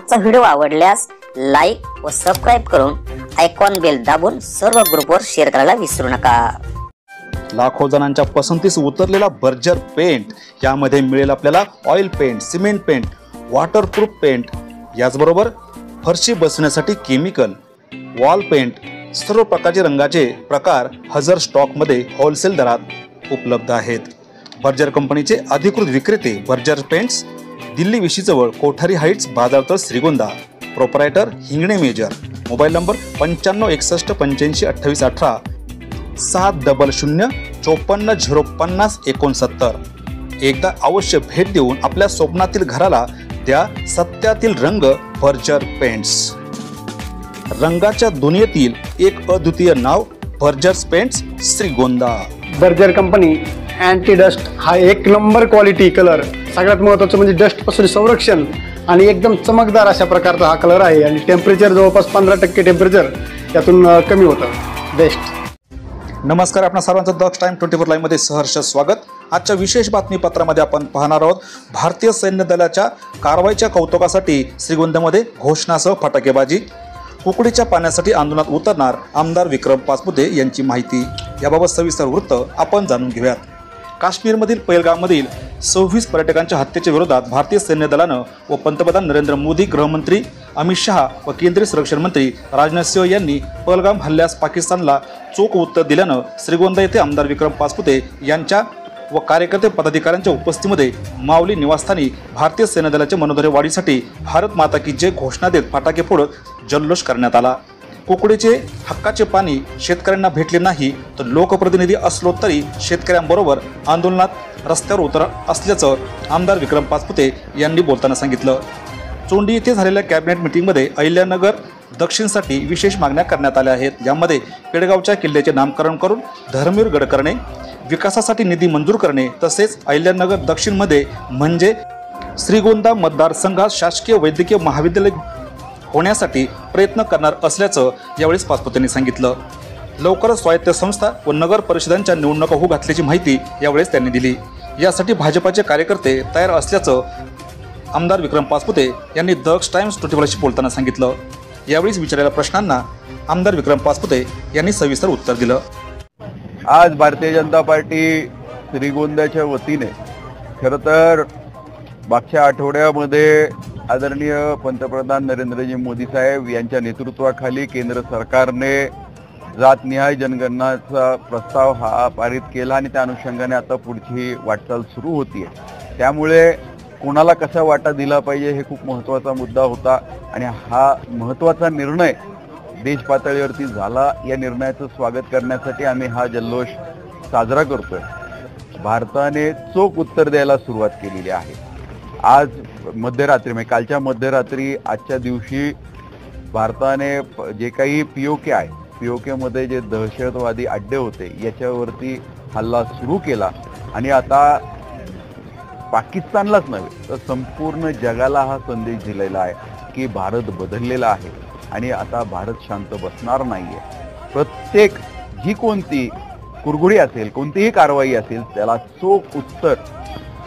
आजचा व्हिडिओ आवडल्यास लाईक व सबस्क्राईब करून आयकॉन बेल दाबून सर्व ग्रुपवर शेअर करायला विसरू नका। लाखो जणांच्या पसंतीस उतरलेला बर्जर पेंट, यामध्ये मिळेल आपल्याला oil paint, cement paint, waterproof paint, याचबरोबर फरशी बसवण्यासाठी केमिकल, वॉल पेंट, सर्व प्रकारचे रंगाचे प्रकार हजर स्टॉक मध्ये होलसेल दरात उपलब्ध आहेत। बर्जर कंपनीचे अधिकृत विक्रेते बर्जर पेंट्स, दिल्ली विशीजवळ कोठारी हाइट्स, बाजारतळ, Shrigonda. Proprietor Hingane major. Mobile number 9561852818 70054505069। एकदा अवश्य भेट देऊन आपल्या स्वप्नातील घराला द्या सत्यातील रंग बर्जर पेंट्स। रंगाच्या दुनियेतील एक अद्वितीय नाव Berger paints, Shrigonda. Berger company anti dust हा एक नंबर क्वालिटी कलर, सगळ्यात महत्त्वाचं म्हणजे डस्ट पासून संरक्षण आणि एकदम चमकदार अशा प्रकारचा हा कलर आहे आणि टेम्परेचर जवळपास 15% टेम्परेचर यातून कमी होतं। बेस्ट। नमस्कार, आपणा सर्वांचं दक्ष टाइम 24 लाईव्ह मध्ये सहर्ष स्वागत। आजच्या विशेष बातमीपत्रामध्ये आपण पाहणार आहोत भारतीय सैन्य दलाच्या कारवाईच्या कौतुकासाठी श्रीगोंद्यामध्ये घोषणासह फटाकेबाजी, कुकडीच्या पाण्यासाठी आंदोलनात उतरणार आमदार विक्रम पाचपुते यांची माहिती। याबाबत सविस्तर वृत्त आपण जाणून घेऊयात। काश्मीरमधील पहलगाममधील 26 पर्यटकांच्या हत्येच्या विरोधात भारतीय सैन्य दलानं व पंतप्रधान नरेंद्र मोदी, गृहमंत्री अमित शहा व केंद्रीय संरक्षण मंत्री राजनाथ सिंह यांनी पहलगाम हल्ल्यास पाकिस्तानला चोख उत्तर दिल्यानं श्रीगोंदा येथे आमदार विक्रम पाचपुते यांच्या व कार्यकर्ते पदाधिकाऱ्यांच्या उपस्थितीमध्ये माऊली निवासस्थानी भारतीय सैन्य दलाच्या मनोधैर्य वाढीसाठी भारत माता की जय घोषणा देत फटाके फोडत जल्लोष करण्यात आला। कुकडीचे हक्काचे पाणी शेतकऱ्यांना भेटले नाही तर लोकप्रतिनिधी असलो तरी शेतकऱ्यांबरोबर आंदोलनात रस्त्यावर उतर असल्याचं आमदार विक्रम पाचपुते यांनी बोलताना सांगितलं। चोंडी येथे झालेल्या कॅबिनेट मीटिंगमध्ये अहिल्यानगर दक्षिणसाठी विशेष मागण्या करण्यात आल्या आहेत। यामध्ये पेडगावच्या किल्ल्याचे नामकरण करून धर्मवीर गड करणे, विकासासाठी निधी मंजूर करणे तसेच अहिल्यानगर दक्षिणमध्ये म्हणजे श्रीगोंदा मतदारसंघात शासकीय वैद्यकीय महाविद्यालय होण्यासाठी प्रयत्न करणार असल्याचं यावेळी पाचपुतेंनी सांगितलं। लवकरच स्वायत्त संस्था व नगर परिषदांच्या निवडणुका होऊ घातल्याची माहिती यावेळेस त्यांनी दिली। यासाठी भाजपाचे कार्यकर्ते तयार असल्याचं आमदार विक्रम पाचपुते यांनी दक्ष टाइम्स 24शी बोलताना सांगितलं। यावेळी विचारलेल्या प्रश्नांना आमदार विक्रम पाचपुते यांनी सविस्तर उत्तर दिलं। आज भारतीय जनता पार्टी श्रीगोंद्याच्या वतीने खरं तर मागच्या आठवड्यामध्ये आदरणीय पंतप्रधान नरेंद्रजी मोदी साहेब यांच्या नेतृत्वाखाली केंद्र सरकारने जातनिहाय जनगणनाचा प्रस्ताव हा पारित केला आणि त्या अनुषंगाने आता पुढची वाटचाल सुरू होतीये। त्यामुळे कोणाला कसा वाटा दिला पाहिजे हे खूप महत्त्वाचा मुद्दा होता आणि हा महत्त्वाचा निर्णय देश पातळीवरती झाला। या निर्णयाचं स्वागत करण्यासाठी आम्ही हा जल्लोष साजरा करतोय। भारताने चोख उत्तर द्यायला सुरुवात केलेली आहे। आज मध्यरात्री म्हणजे कालच्या मध्यरात्री आजच्या दिवशी भारताने जे काही पीओके आहे, पीओके मध्ये जे दहशतवादी अड्डे होते याच्यावरती हल्ला सुरू केला आणि आता पाकिस्तानलाच नव्हे तर संपूर्ण जगाला हा संदेश दिलेला आहे की भारत बदललेला आहे आणि आता भारत शांत बसणार नाहीये। प्रत्येक जी कोणती कुरघोडी असेल, कोणतीही कारवाई असेल त्याला चोख उत्तर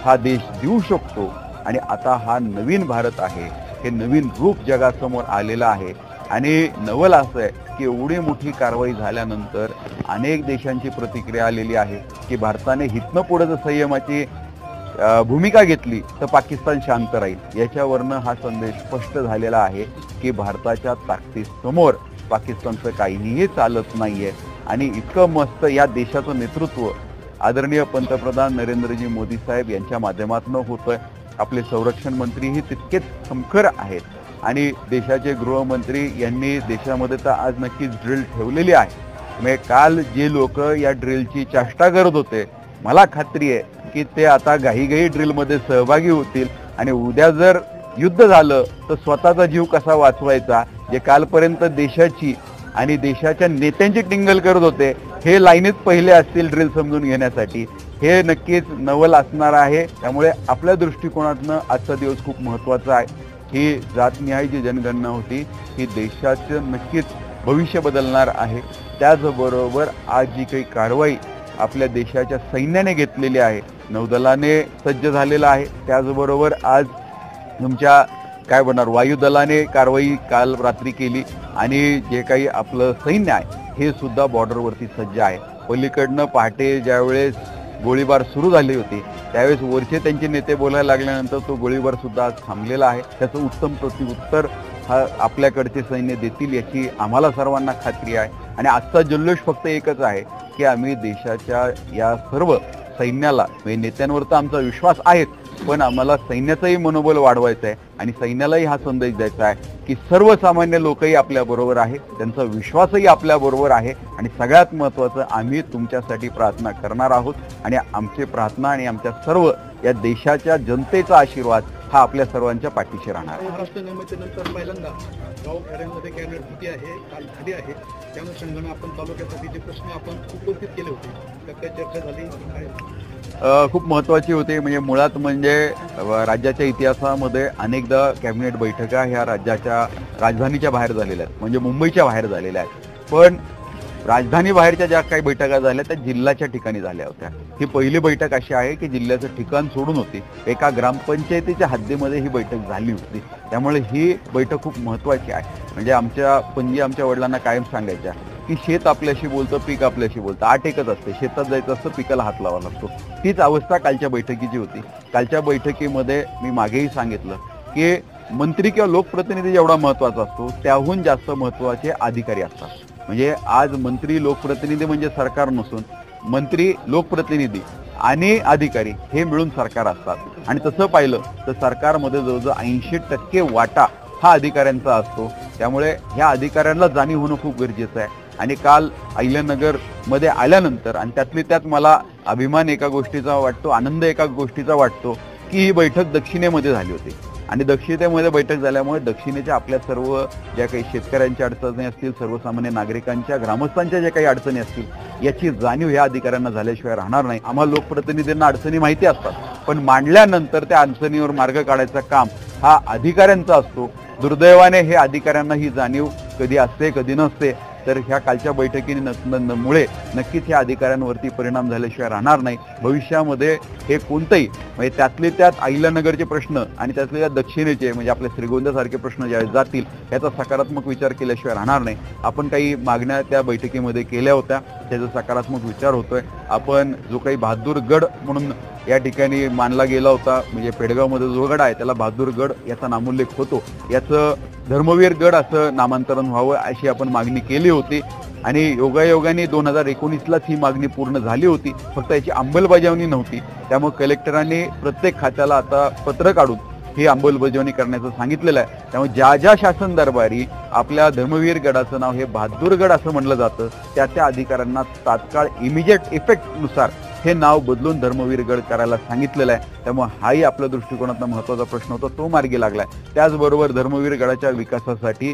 हा देश देऊ शकतो आणि आता हा नवीन भारत आहे, हे नवीन रूप जगासमोर आलेलं आहे। आणि नवल असं आहे की एवढी मोठी कारवाई झाल्यानंतर अनेक देशांची प्रतिक्रिया आलेली आहे की भारताने हितनं पुढे जर संयमाची भूमिका घेतली तर पाकिस्तान शांत राहील। याच्यावरनं हा संदेश स्पष्ट झालेला आहे की भारताच्या ताकदीसमोर पाकिस्तानचं काहीही चालत नाहीये आणि इतकं मस्त या देशाचं नेतृत्व आदरणीय पंतप्रधान नरेंद्रजी मोदी साहेब यांच्या माध्यमातून होतंय। आपले संरक्षण मंत्रीही तितकेच खमखर आहेत आणि देशाचे गृहमंत्री यांनी देशामध्ये तर आज नक्कीच ड्रिल ठेवलेली आहे। म्हणजे काल जे लोक या ड्रिलची चेष्टा करत होते, मला खात्री आहे की ते आता घाईघाई ड्रिलमध्ये सहभागी होतील आणि उद्या जर युद्ध झालं तर स्वतःचा जीव कसा वाचवायचा, जे कालपर्यंत देशाची आणि देशाच्या नेत्यांची टिंगल करत होते हे लाईनीत पहिले असतील ड्रिल समजून घेण्यासाठी। हे नक्कीच नवल असणार आहे। त्यामुळे आपल्या दृष्टिकोनातनं आजचा दिवस खूप महत्त्वाचा आहे। ही जातनिहाय जी जनगणना होती ही देशाचं नक्कीच भविष्य बदलणार आहे। त्याचबरोबर आज जी काही कारवाई आपल्या देशाच्या सैन्याने घेतलेली आहे, नौदलाने सज्ज झालेला आहे, त्याचबरोबर आज तुमच्या काय बनणार. वायुदलाने कारवाई काल रात्री केली आणि जे काही आपलं सैन्य आहे हे सुद्धा बॉर्डरवरती सज्ज आहे. पलीकडनं पहाटे ज्यावेळेस गोळीबार सुरू झाली होती त्यावेळेस वरचे त्यांचे नेते बोलायला लागल्यानंतर तो गोळीबार सुद्धा आज थांबलेला आहे. त्याचं उत्तम प्रत्युत्तर हा आपल्याकडचे सैन्य देतील याची आम्हाला सर्वांना खात्री आहे. आणि आजचा जल्लोष फक्त एकच आहे की आम्ही देशाच्या या सर्व सैन्याला म्हणजे नेत्यांवर तर आमचा विश्वास आहेच, पण आम्हाला सैन्याचंही मनोबल वाढवायचं आहे आणि सैन्यालाही हा संदेश द्यायचा आहे की सर्वसामान्य लोकही आपल्याबरोबर आहे, त्यांचा विश्वासही आपल्याबरोबर आहे आणि सगळ्यात महत्त्वाचं आम्ही तुमच्यासाठी प्रार्थना करणार आहोत आणि आमची प्रार्थना आणि आमच्या सर्व या देशाच्या जनतेचा आशीर्वाद हा आपल्या सर्वांच्या पाठीशी राहणार आहे. महाराष्ट्र निर्मितीनंतर पहिल्यांदा गावखेड्यांमध्ये कॅबिनेट किती आहे काल झाली आहे त्या अनुषंगाने आपण तालुक्यासाठी जे प्रश्न आपण उपस्थित केले होते त्यात काय चर्चा झाली काय? खूप महत्त्वाची होती. म्हणजे मुळात म्हणजे राज्याच्या इतिहासामध्ये अनेकदा कॅबिनेट बैठका ह्या राज्याच्या राजधानीच्या बाहेर झालेल्या आहेत, म्हणजे मुंबईच्या बाहेर झालेल्या आहेत. पण राजधानी बाहेरच्या ज्या काही बैठका झाल्या त्या जिल्ह्याच्या ठिकाणी झाल्या होत्या. ही पहिली बैठक अशी आहे की जिल्ह्याचं ठिकाण सोडून होती, एका ग्रामपंचायतीच्या हद्दीमध्ये ही बैठक झाली होती. त्यामुळे ही बैठक खूप महत्त्वाची आहे. म्हणजे आमच्या पणजी आमच्या वडिलांना कायम सांगायच्या की शेत आपल्याशी बोलतं, पीक आपल्याशी बोलतं. आठ एकच असते, शेतात जायचं असतं, पिकाला हात लावावा लागतो. तीच अवस्था कालच्या बैठकीची होती. कालच्या बैठकीमध्ये मी मागेही सांगितलं की मंत्री किंवा लोकप्रतिनिधी जेवढा महत्त्वाचा असतो त्याहून जास्त महत्त्वाचे अधिकारी असतात. म्हणजे आज मंत्री लोकप्रतिनिधी म्हणजे सरकार नसून मंत्री लोकप्रतिनिधी आणि अधिकारी हे मिळून सरकार असतात. आणि तसं पाहिलं तर सरकारमध्ये जवळजवळ 80% वाटा हा अधिकाऱ्यांचा असतो. त्यामुळे ह्या अधिकाऱ्यांना जाणीव होणं खूप गरजेचं आहे. आणि काल अहिल्यानगरमध्ये आल्यानंतर आणि त्यातली त्यात मला अभिमान एका गोष्टीचा वाटतो, आनंद एका गोष्टीचा वाटतो की ही बैठक दक्षिणेमध्ये झाली होती. आणि दक्षिणेमध्ये बैठक झाल्यामुळे दक्षिणेच्या आपल्या सर्व ज्या काही शेतकऱ्यांच्या अडचणी असतील, सर्वसामान्य नागरिकांच्या ग्रामस्थांच्या ज्या काही अडचणी असतील याची जाणीव ह्या अधिकाऱ्यांना झाल्याशिवाय राहणार नाही. आम्हाला लोकप्रतिनिधींना अडचणी माहिती असतात, पण मांडल्यानंतर त्या अडचणीवर मार्ग काढायचं काम हा अधिकाऱ्यांचा असतो. दुर्दैवाने हे अधिकाऱ्यांना ही जाणीव कधी असते कधी नसते. तर ह्या कालच्या बैठकीमुळे नक्कीच ह्या अधिकाऱ्यांवरती परिणाम झाल्याशिवाय राहणार नाही. भविष्यामध्ये हे कोणतंही म्हणजे त्यातले त्यात अहिल्यानगरचे प्रश्न आणि त्यातले त्यात दक्षिणेचे म्हणजे आपल्या श्रीगोंद्यासारखे प्रश्न ज्यावेळेस जातील याचा सकारात्मक विचार केल्याशिवाय राहणार नाही. आपण काही मागण्या त्या बैठकीमध्ये केल्या होत्या, त्याचा सकारात्मक विचार होतोय. आपण जो काही बहादूरगड म्हणून या ठिकाणी मानला गेला होता, म्हणजे पेडगावमध्ये जो गड आहे त्याला बहादूरगड याचा नामोल्लेख होतो, याचं धर्मवीर गड असं नामांतरण व्हावं अशी आपण मागणी केली होती. आणि योगायोगाने 2019लाच ही मागणी पूर्ण झाली होती, फक्त याची अंमलबजावणी नव्हती. त्यामुळे कलेक्टरांनी प्रत्येक खात्याला आता पत्र काढून ही अंमलबजावणी करण्याचं सांगितलेलं आहे. त्यामुळे ज्या ज्या शासन दरबारी आपल्या धर्मवीर गडाचं नाव हे बहादूरगड असं म्हणलं जातं त्या त्या अधिकाऱ्यांना तात्काळ इमिजिएट इफेक्टनुसार हे नाव बदलून धर्मवीर गड करायला सांगितलेलं आहे. त्यामुळे हाही आपल्या दृष्टिकोनातून महत्त्वाचा प्रश्न होता, तो मार्गी लागलाय. त्याचबरोबर धर्मवीर गडाच्या विकासासाठी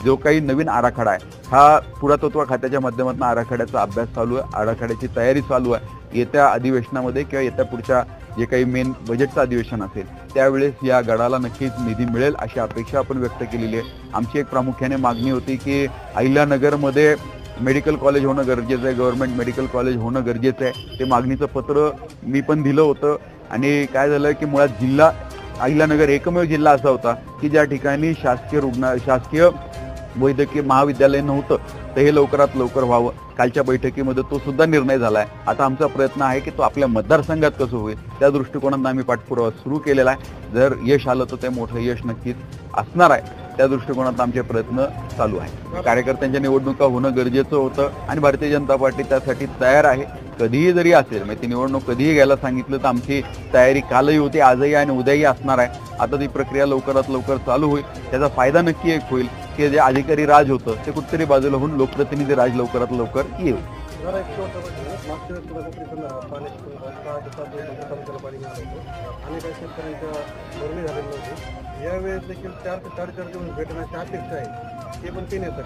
जो काही नवीन आराखडा आहे हा पुरातत्व खात्याच्या माध्यमातून आराखड्याचा अभ्यास चालू आहे, आराखड्याची तयारी चालू आहे. येत्या अधिवेशनामध्ये किंवा येत्या पुढच्या जे काही मेन बजेटचं अधिवेशन असेल त्यावेळेस या गडाला नक्कीच निधी मिळेल अशी अपेक्षा आपण व्यक्त केलेली आहे. आमची एक प्रामुख्याने मागणी होती की अहिल्यानगरमध्ये मेडिकल कॉलेज होणं गरजेचं आहे, गव्हर्नमेंट मेडिकल कॉलेज होणं गरजेचं आहे. ते मागणीचं पत्र मी पण दिलं होतं. आणि काय झालं की मुळात जिल्हा अहिल्यानगर एकमेव जिल्हा असा होता की ज्या ठिकाणी शासकीय वैद्यकीय महाविद्यालय नव्हतं, तर हे लवकरात लवकर व्हावं. कालच्या बैठकीमध्ये तो सुद्धा निर्णय झालाय. आता आमचा प्रयत्न आहे की तो आपल्या मतदारसंघात कसं होईल त्या दृष्टिकोनातून आम्ही पाठपुरावा सुरू केलेला आहे. जर यश आलं तर ते मोठं यश नक्कीच असणार आहे. त्या दृष्टिकोनात आमचे प्रयत्न चालू आहे. कार्यकर्त्यांच्या निवडणुका होणं गरजेचं होतं आणि भारतीय जनता पार्टी त्यासाठी तयार आहे. कधीही जरी असेल म्हणजे ती निवडणूक कधीही घ्यायला सांगितलं तर आमची तयारी कालही होती, आजही आणि उद्याही असणार आहे. आता ती प्रक्रिया लवकरात लवकर चालू होईल. त्याचा फायदा नक्की एक होईल की जे अधिकारी राज होतं ते कुठेतरी बाजूला होऊन लोकप्रतिनिधी राज लवकरात लवकर येईल. यावेळेस देखील 4 ते 4.5 दिवस भेटण्याची अपेक्षा आहे, ते पण 3 येतात.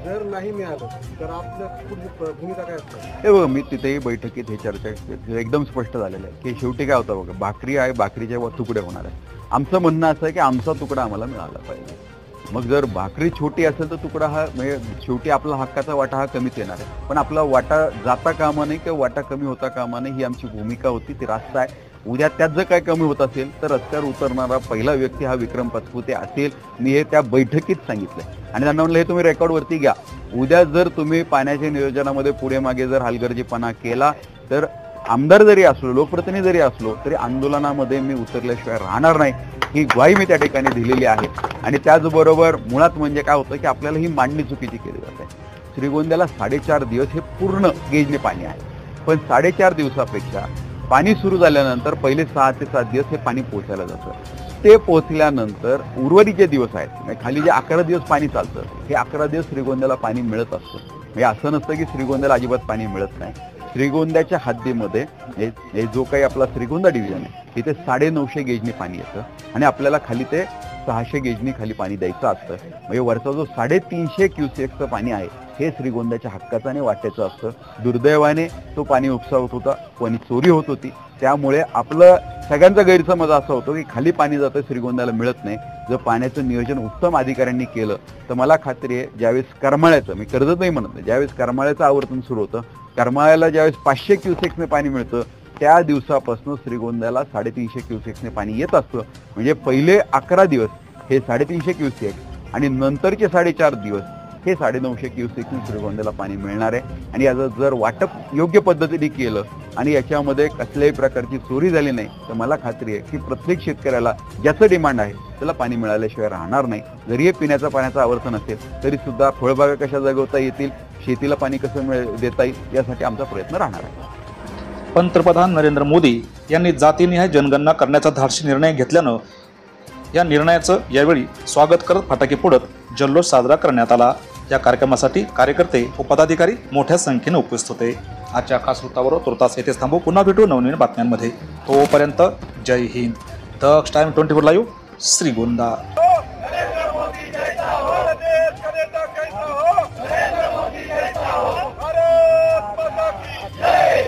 जर नाही मिळालं तर आपल्या भूमिका काय असतात? हे बघा, मी तिथेही बैठकीत हे चर्चा एकदम स्पष्ट झालेलं आहे की शेवटी काय होतं बघा, भाकरी आहे, भाकरीचे तुकडे होणार आहे. आमचं म्हणणं असं आहे की आमचा तुकडा आम्हाला मिळाला पाहिजे. मग जर भाकरी छोटी असेल तर तुकडा हा म्हणजे शेवटी आपला हक्काचा वाटा हा कमीच येणार आहे. पण आपला वाटा जाता कामा नये किंवा वाटा कमी होता कामा नये ही आमची भूमिका होती, ती रास्त आहे. उद्या त्यात जर काय कमी होत असेल तर रस्त्यावर उतरणारा पहिला व्यक्ती हा विक्रम पाचपुते असेल. मी हे त्या बैठकीत सांगितलंय आणि त्यांना म्हणलं हे तुम्ही रेकॉर्डवरती घ्या. उद्या जर तुम्ही पाण्याच्या नियोजनामध्ये पुढे मागे जर हलगर्जीपणा केला तर आमदार जरी असलो, लोकप्रतिनिधी जरी असलो, तरी आंदोलनामध्ये मी उतरल्याशिवाय राहणार नाही, ही ग्वाही मी त्या ठिकाणी दिलेली आहे. आणि त्याचबरोबर मुळात म्हणजे काय होतं की आपल्याला ही मांडणी चुकीची केली जाते. श्रीगोंद्याला 4.5 दिवस हे पूर्ण गेजने पाणी आहे, पण 4.5 दिवसापेक्षा पाणी सुरू झाल्यानंतर पहिले 6 ते 7 दिवस हे पाणी पोहोचायला जातं. ते पोहोचल्यानंतर उर्वरित जे दिवस आहेत, म्हणजे खाली जे 11 दिवस पाणी चालतं, हे 11 दिवस श्रीगोंद्याला पाणी मिळत असतं. म्हणजे असं नसतं की श्रीगोंद्याला अजिबात पाणी मिळत नाही. श्रीगोंद्याच्या हद्दीमध्ये हे जो काही आपला श्रीगोंदा डिव्हिजन आहे, इथे 950 गेजनी पाणी येतं आणि आपल्याला खाली ते 600 गेजनी खाली पाणी द्यायचं असतं. म्हणजे वरचा जो 350 क्युसेक्सचं पाणी आहे हे श्रीगोंद्याच्या हक्काचं आणि वाट्याचं असतं. दुर्दैवाने तो पाणी उपसा होत होता, पाणी चोरी होत होती. त्यामुळे आपलं सगळ्यांचा गैरसमज असा होतो की खाली पाणी जातं, श्रीगोंद्याला मिळत नाही. जर पाण्याचं नियोजन उत्तम अधिकाऱ्यांनी केलं तर मला खात्री आहे ज्यावेळेस करमाळ्याचं, मी कर्जत नाही म्हणत नाही, ज्यावेळेस करमाळ्याचं आवर्तन सुरू होतं, करमाळ्याला ज्यावेळेस 500 क्युसेक्सने पाणी मिळतं त्या दिवसापासून श्रीगोंद्याला 350 क्युसेक्सने पाणी येत असतं. म्हणजे पहिले 11 दिवस हे 350 क्युसेक्स आणि नंतरचे 4.5 दिवस हे 950 क्युसेक्सने श्रीगोंद्याला पाणी मिळणार आहे. आणि याचं जर वाटप योग्य पद्धतीने केलं आणि याच्यामध्ये कसल्याही प्रकारची चोरी झाली नाही तर मला खात्री आहे की प्रत्येक शेतकऱ्याला ज्याचं डिमांड आहे त्याला पाणी मिळाल्याशिवाय राहणार नाही. जरी हे पिण्याचं पाण्याचं आवर्तन असेल तरी सुद्धा फळबागा कशा जगवता येतील, शेतीला पाणी कसं देता येईल यासाठी आमचा प्रयत्न राहणार आहे. पंतप्रधान नरेंद्र मोदी यांनी जातीनिहाय जनगणना करण्याचा धाडसी निर्णय घेतल्यानं या निर्णयाचं यावेळी स्वागत करत फटाके फोडत जल्लोष साजरा करण्यात आला. या कार्यक्रमासाठी कार्यकर्ते व पदाधिकारी मोठ्या संख्येने उपस्थित होते. आजच्या खास वृत्तावर तुर्तास येथेच थांबू. पुन्हा भेटू नवनवीन बातम्यांमध्ये. तोपर्यंत जय हिंद. दक्ष टाइम 24 लाईव्ह श्रीगोंदा.